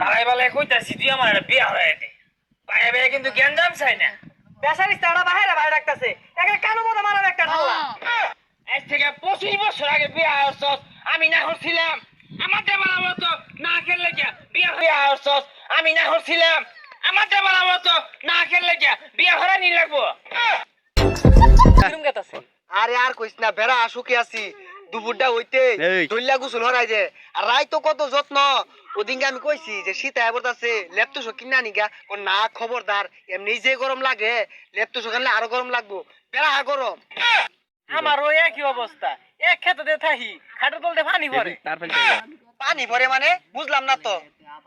বালাই বালাই কইতাছি তুই আমার একটা বিয়া হয়ে দে। বাইরে বাইরে কিন্তু গ্যাঞ্জাম চাই না। বেসারিস্তাটা বাইরে বাইরে ডাকতেছে একে কানো মতো মারার একটা ঢাল্লা। আজ থেকে 25 বছর আগে বিয়া হচ্ছস, আমি না হচ্ছিলাম। আমার দেবার মতো না খেললে গিয়া বিয়া হচ্ছস, আমি না হচ্ছিলাম। আমার দেবার মতো না খেললে গিয়া বিয়া হরা নি লাগবো। কিরম গেতাছে? আরে আর কইস না, বেড়া আসুকে আছি দুপুরটা হইতে দইলা গোসল হরাই যে। আর রাই তো কত যত্ন। ওদিনকে আমি কইছি যে শীত আইবতাছে লেপটপ কিনা নিগা, ও না খবরদার, এমনি যে গরম লাগে লেপটপ কিনলে আরো গরম লাগবো, বেড়া গরম। আমারও একই অবস্থা, এক খেতে দে থাকি খাটের তলতে পানি ভরে। পানি ভরে মানে বুঝলাম না তো।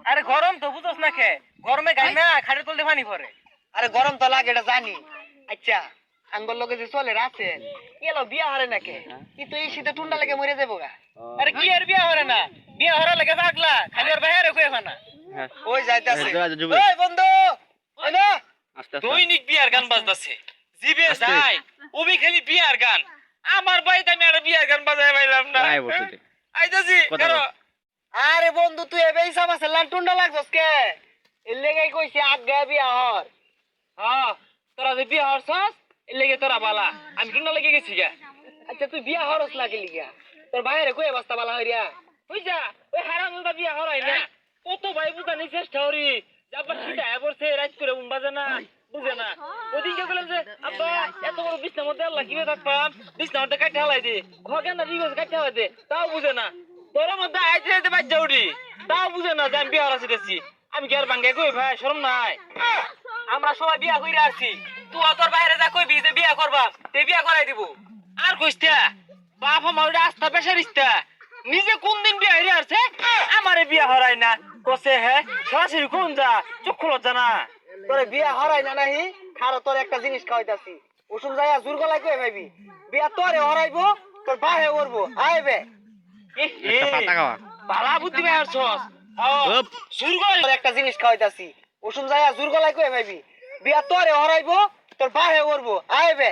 আরে গরম তো বুঝছ না খে, গরমে গাইমা খাটের তলতে পানি ভরে। আরে গরম তো লাগে এটা জানি। আচ্ছা আঙ্গল লগে যে চলে রাতে এলো বিয়া হরে নাকি, কিন্তু এই শীতে ঠান্ডা লেগে মরে যাবো গা। আরে কি আর বিয়া হরে না, বিয়া হরা লাগে পাগলা, খালি আর বাইরে কই না। ওই যাইতাছে। ওই বন্ধু ওই না দৈনিক বিয়ার গান বাজতাছে, জিবে যায় ওবি খালি বিয়ার গান। আমার বাড়িতে আমি আর বিয়ার গান বাজায় পাইলাম না। আইতাছি করো। আরে বন্ধু তুই এবেই সামাসে লান ঠান্ডা লাগছস কে? এর লেগে কইছি আগে বিয়া হর। হ্যাঁ তোরা যে বিয়া হরছস এর লেগে তোরা বালা, আমি ঠান্ডা লেগে গেছি গা। আচ্ছা তুই বিয়া হরস না কি লিগা? তোর বাইরে কই অবস্থা বালা হইরা? তুই যা ওই হারামজাদা বিয়া হরাই না। কত ভাই বুঝানি চেষ্টা করি, যাবার সিটা এবরছে রাইট করে বাজে না, বুঝে না। ওদিকে বললাম যে আব্বা এত বড় বিছনার মধ্যে আল্লাহ কিভাবে থাকতাম, বিছনার মধ্যে কাটতে হালাই দে, খগেন না রিগজ কাটতে হালাই দে, তাও বুঝে না। তোর মধ্যে আইতে আইতে বাজ্যা উঠি, তাও বুঝে না যে আমি বিয়া হরাছি দেখছি। আমি কি আর ভাঙ্গে কই ভাই, শরম নাই? আমরা সবাই বিয়া কইরা আসছি, তুই তোর বাইরে যা কইবি যে বিয়া করবা, তে বিয়া করাই দিব। আর কইস্তা বাপ আমার আস্থা পেশারিস্তা, নিজে কোন দিন বিয়া হইরা আসছে, আমারে বিয়া হরাই না কসে। হ্যাঁ সরাসরি কোন যা চক্ষু লজ্জা না। তোরে বিয়া হরাই না নাহি খারো তোর একটা জিনিস খাওয়াইতাছি, ওসুম যাইয়া জোর গলায় কই ভাইবি বিয়া তোরে হরাইবো, তোর বাহে করবো আইবে। বালা বুদ্ধি ভাই আসছস, তোর একটা জিনিস খাওয়াইতাছি, ওসুম যাইয়া জোর গলায় কই ভাইবি বিয়া তোরে হরাইবো, তোর বাহে করবো আইবে।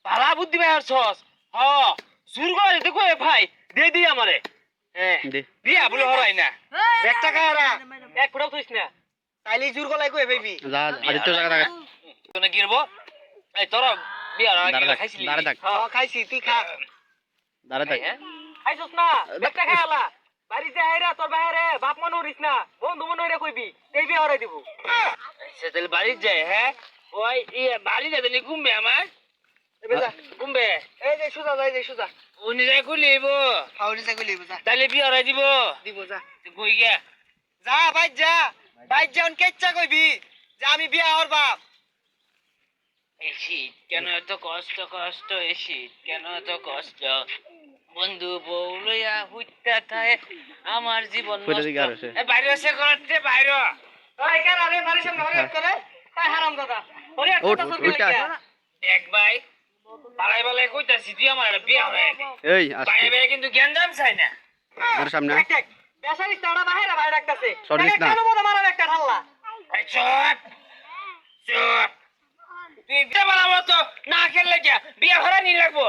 বালা বুদ্ধি ভাই আসছস। জোর করে দেখো ভাই দে দি আমারে। বিয়া বলে হরাই না, এক টাকা হারা এক ফুটাও থইস না। তাইলে জোর গলায় কই ভাইবি তোনে গিরবো। এই তোরা বিয়া খাইছিলি? খাইছি, তুই খা। খাইছস না একটা খাইলা বাড়িতে আইরা তোর বাইরে বাপ মনে হরিস না, বন্ধু মনে হইরা কইবি এই বিয়া হরাই দিব। আচ্ছা তাহলে বাড়ি যায়। হ্যাঁ ওই বাড়ি যাতে ঘুমবে আমার ঘুমবে। এই যে সুজা যাই যে সুজা উনি যাই খুলিব ফাউরি যাই কইলি বুঝা তাহলে বিয়া হরাই দিব। দিব যা কই গিয়া যা বাইর যা, বাইর যা কেচ্চা কইবি যে আমি বিয়া হর বাপ। এই শীত কেন এত কষ্ট, কষ্ট এই শীত কেন এত কষ্ট, বন্ধু বউ লইয়া হুইতা থায় আমার জীবন বাইরে এসে করতে বাইরে। ওই কেন আরে মারি সামনে হরিয়াত করে তাই হারাম দাদা হরিয়াত কথা শুনবি না। দেখ ভাই বালাই বালাই কইতাছি তুই আমার একটা বিয়া হয়ে দে। বাইরে বাইরে কিন্তু গ্যাঞ্জাম চাই না। বেসারিস্তাটা বাইরে বাইরে ডাকতেছে সরিস না। কানো মতো মারার একটা ঢাল্লা। চুপ চুপ, তুই বিয়া বানাবো তো না খেললে গিয়া বিয়া হরা নি লাগবো।